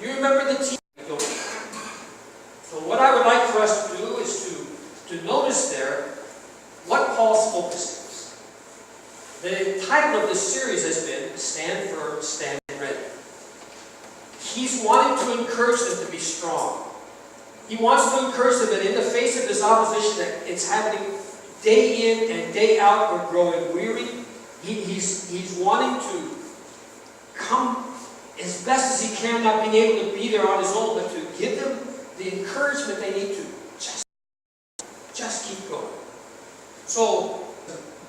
You remember the team? So what I would like for us to do is to notice there what Paul's focus is. The title of this series has been Stand Firm, Stand Ready. He's wanting to encourage them to be strong. He wants to encourage them that in the face of this opposition that it's happening day in and day out, we're growing weary. He's wanting to come as best as he can, not being able to be there on his own, but to give them the encouragement they need to just keep going. So,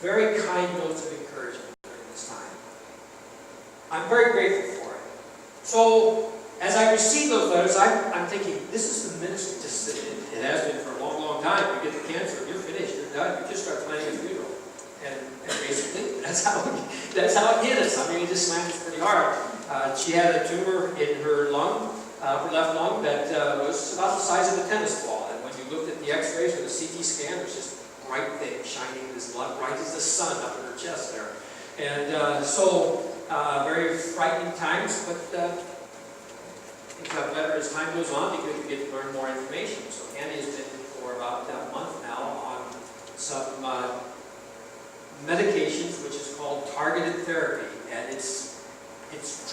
very kind notes of encouragement during this time. I'm very grateful for it. So, as I receive those letters, I'm thinking, this is the ministry. It has been for a long, long time. You get the cancer, you're finished, you're done. You just start planning a funeral. And basically, that's how it hit us. I mean, it just slammed us pretty hard. She had a tumor in her lung, her left lung, that was about the size of a tennis ball. And when you looked at the x-rays or the CT scan, it was just bright thing, shining as bright as the sun up in her chest there. And so, very frightening times, but things got better as time goes on because you get to learn more information. So Annie has been for about a month now on some medications, which is called targeted therapy, and it's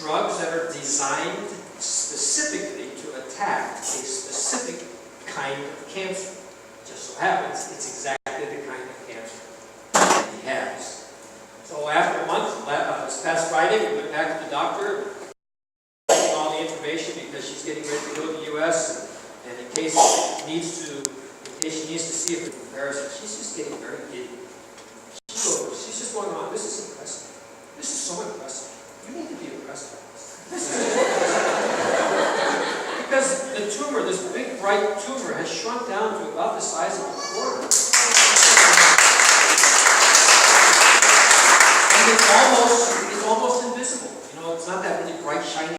drugs that are designed specifically to attack a specific kind of cancer. It just so happens it's exactly the kind of cancer that he has. So after a month, this past Friday, we went back to the doctor, getting all the information because she's getting ready to go to the U.S. and in case she needs to see if the comparison, she's just getting very giddy. She's just going on, this is impressive. This is so impressive. You need to be impressed by this. Because the tumor, this big bright tumor, has shrunk down to about the size of a quarter. And it's almost invisible. You know, it's not that really bright, shiny.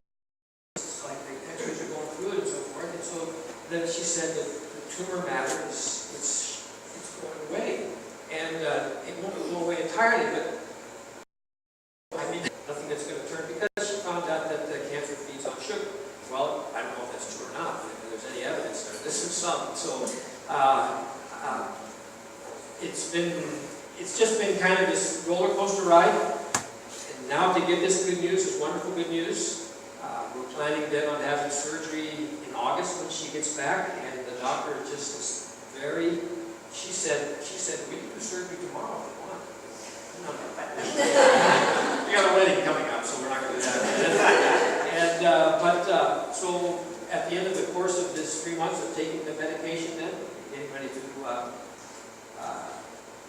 It's like the x-rays are going through it and so forth. And so then she said that the tumor matter it's going away. And it won't go away entirely, but I mean, nothing that's going to turn, because she found out that the cancer feeds on sugar. Well, I don't know if that's true or not, but if there's any evidence there, this is some. So, it's just been kind of this roller coaster ride. And now to get this good news, this wonderful good news, we're planning then on having surgery in August when she gets back, and the doctor just is very. She said, we can do surgery tomorrow if you want. No. We got a wedding coming up, so we're not going to do that. And, so at the end of the course of this 3 months of taking the medication then, getting ready to,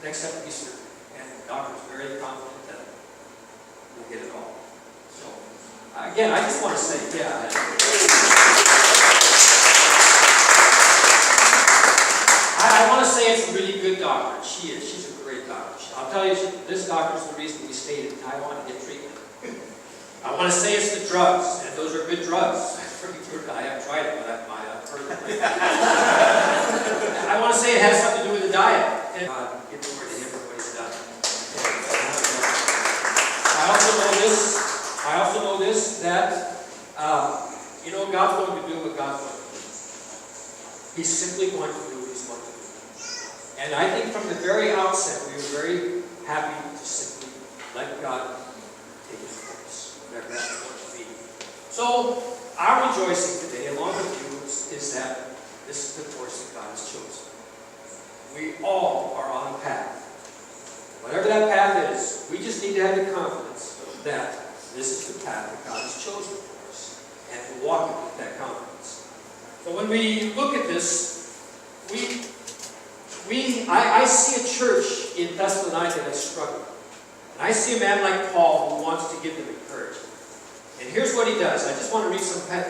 next step will be surgery. And the doctor's very confident that we'll get it all. So, again, I just want to say, I want to say it's a really good doctor. She is. She's a great doctor. I'll tell you, this doctor is the reason we stayed in Taiwan to get treatment. I want to say it's the drugs, and those are good drugs. I haven't tried it, but I've heard of it. I want to say it has something to do with the diet. And give the word to him for what he's done. I also know this, that, God's going to do what God's going to do. He's simply going to do what he's going to do. And I think from the very outset, we were very happy to simply let God take his course, whatever that's going to be. So, our rejoicing today, along with you, is that this is the course that God has chosen. We all are on a path. Whatever that path is, we just need to have the confidence that this is the path that God has chosen for us, and to walk it with that confidence. So when we look at this, I see a church in Thessalonica that's struggling. And I see a man like Paul who wants to give them encouragement. And here's what he does. I just want to read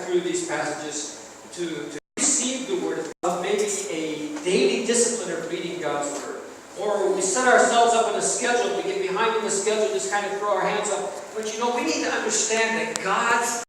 through these passages to receive the word of God, maybe a daily discipline of reading God's word. Or we set ourselves up on a schedule, we get behind in the schedule, just kind of throw our hands up. But we need to understand that God's